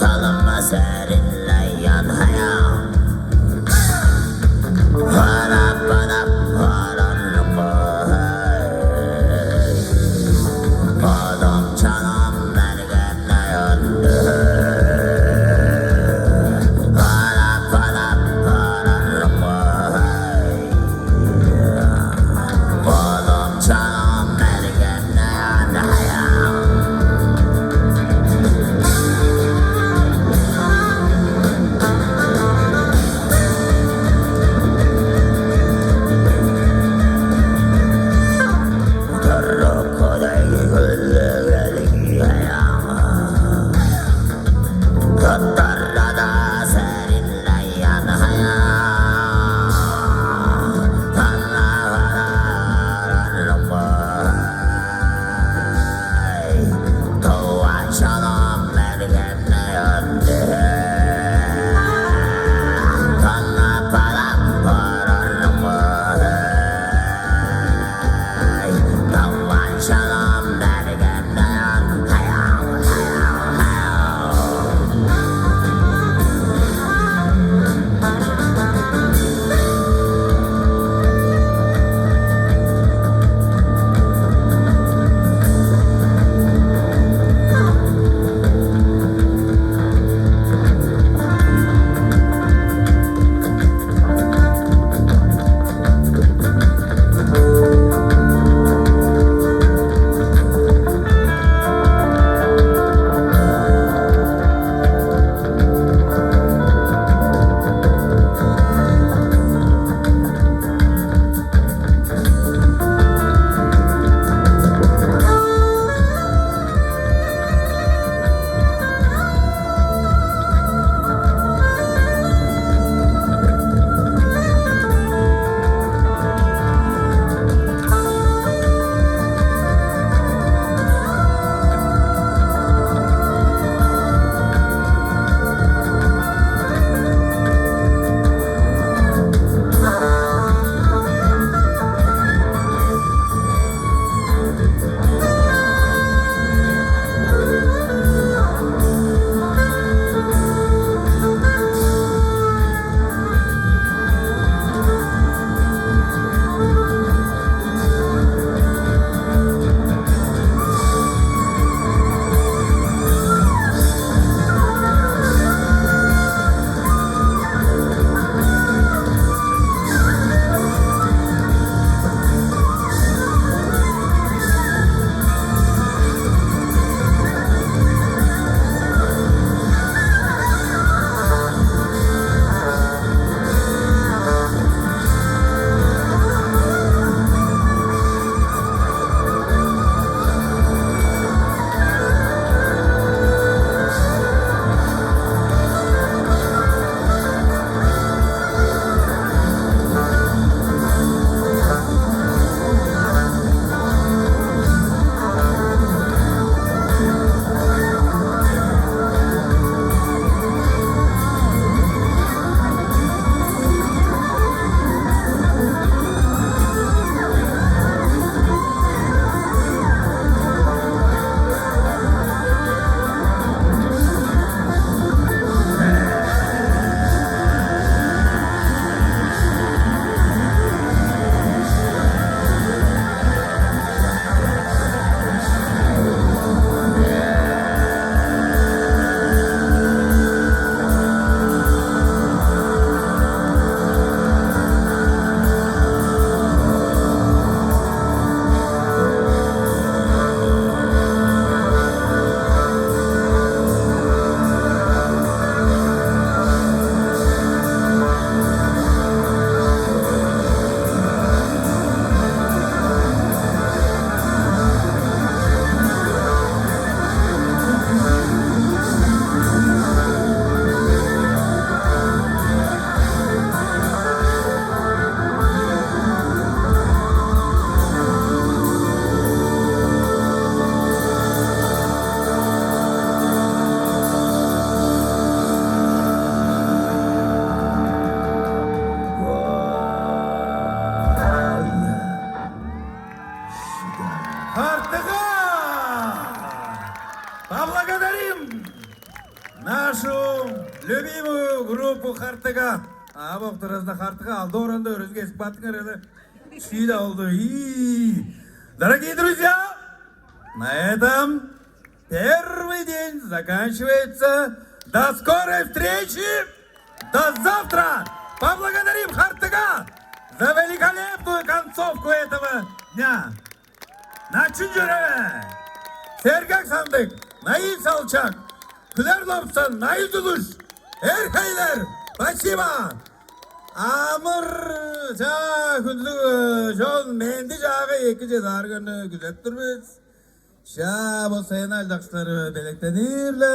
Talınma serinle yan hayal. Para para paranın bahar. Adam canım mergenle yandı. Para para paranın bahar. Adam canım mergenle yandı hayal. нашу любимую группу Хартыга. А вот разда Хартыга алдоранда өрізге спатыңыр Чида oldu. Дорогие друзья, на этом первый день заканчивается. До скорой встречи! До завтра! Поблагодарим Хартыга за великолепную концовку этого дня! Начин жүрі! Сергек Сандык, Наиль Салчак, Күлер Лобсон, Наиль Тулуш, Эрхайлер, спасибо! Амыр күндігі жол менді жағы екі жедар күні күзет тұрбыз. Ша, бұл сайын алдақшылары белектенерлі.